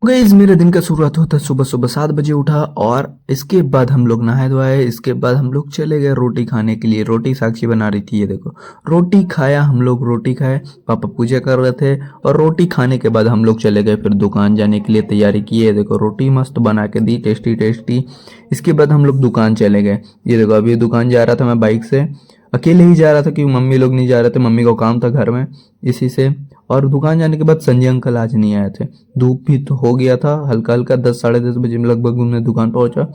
Guys मेरे दिन का शुरुआत होता है सुबह सुबह 7 बजे उठा और इसके बाद हम लोग नहाए धोए। इसके बाद हम लोग चले गए रोटी खाने के लिए। रोटी साक्षी बना रही थी, ये देखो रोटी खाया। हम लोग रोटी खाए, पापा पूजा कर रहे थे और रोटी खाने के बाद हम लोग चले गए फिर दुकान जाने के लिए तैयारी की। ये देखो रोटी मस्त बना के दी, टेस्टी टेस्टी। इसके बाद हम लोग दुकान चले गए। ये देखो अभी दुकान जा रहा था मैं बाइक से, अकेले ही जा रहा था क्योंकि मम्मी लोग नहीं जा रहे थे, मम्मी को काम था घर में इसी से। और दुकान जाने के बाद संजय अंकल आज नहीं आए थे। धूप भी तो हो गया था हल्का हल्का, 10 साढ़े 10 बजे में लगभग मैं दुकान पहुंचा।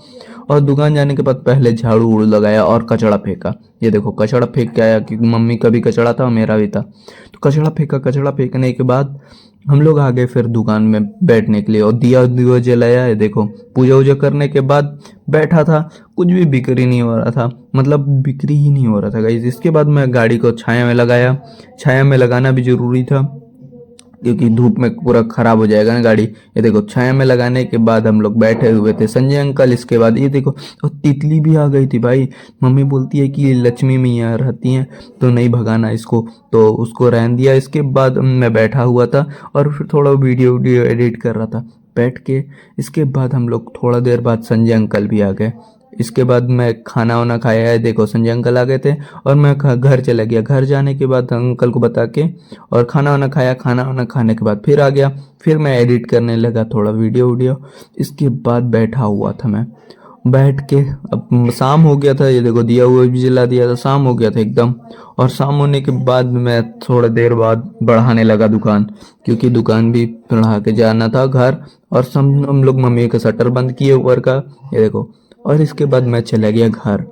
और दुकान जाने के बाद पहले झाड़ू उड़ लगाया और कचड़ा फेंका। ये देखो कचड़ा फेंक के आया क्योंकि मम्मी का भी कचड़ा था और मेरा भी था, तो कचड़ा फेंका। कचड़ा फेंकने के बाद हम लोग आ गए फिर दुकान में बैठने के लिए और दिया दिया जलाया। है देखो पूजा वूजा करने के बाद बैठा था, कुछ भी बिक्री नहीं हो रहा था, मतलब बिक्री ही नहीं हो रहा था गाइस। इसके बाद मैं गाड़ी को छाया में लगाया। छाया में लगाना भी जरूरी था क्योंकि धूप में पूरा खराब हो जाएगा ना गाड़ी। ये देखो छाया में लगाने के बाद हम लोग बैठे हुए थे संजय अंकल। इसके बाद ये देखो और तितली भी आ गई थी भाई। मम्मी बोलती है कि लक्ष्मी मैया रहती हैं तो नहीं भगाना इसको, तो उसको रहने दिया। इसके बाद मैं बैठा हुआ था और फिर थोड़ा वीडियो वीडियो एडिट कर रहा था बैठ के। इसके बाद हम लोग थोड़ा देर बाद संजय अंकल भी आ गए। इसके बाद मैं खाना वाना खाया है, देखो संजय अंकल आ गए थे और मैं घर चला गया। घर जाने के बाद अंकल को बता के और खाना वाना खाया। खाना वाना खाने के बाद फिर आ गया, फिर मैं एडिट करने लगा थोड़ा वीडियो वीडियो। इसके बाद बैठा हुआ था मैं बैठ के। अब शाम हो गया था, ये देखो दिया हुआ भी जला दिया था, शाम हो गया था एकदम। और शाम होने के बाद मैं थोड़ा देर बाद बढ़ाने लगा दुकान, क्योंकि दुकान भी बढ़ा के जाना था घर। और हम लोग मम्मी का शटर बंद किए ऊपर का, ये देखो। और इसके बाद मैं चला गया घर।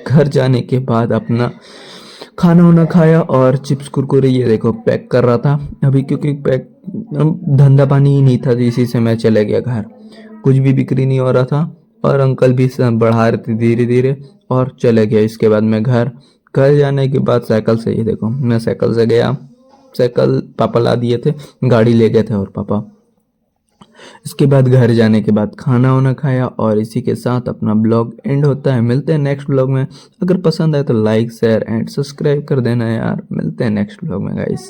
घर जाने के बाद अपना खाना वाना खाया और चिप्स कुरकुरे ये देखो पैक कर रहा था अभी, क्योंकि पैक धंधा पानी ही नहीं था, तो इसी से मैं चला गया घर। कुछ भी बिक्री नहीं हो रहा था और अंकल भी बढ़ा रहे थे धीरे धीरे और चले गया। इसके बाद मैं घर घर जाने के बाद साइकिल से, ये देखो मैं साइकिल से गया। साइकिल पापा ला दिए थे, गाड़ी ले गए थे और पापा। इसके बाद घर जाने के बाद खाना वाना खाया और इसी के साथ अपना ब्लॉग एंड होता है। मिलते हैं नेक्स्ट ब्लॉग में। अगर पसंद आए तो लाइक शेयर एंड सब्सक्राइब कर देना यार। मिलते हैं नेक्स्ट ब्लॉग में गाइस।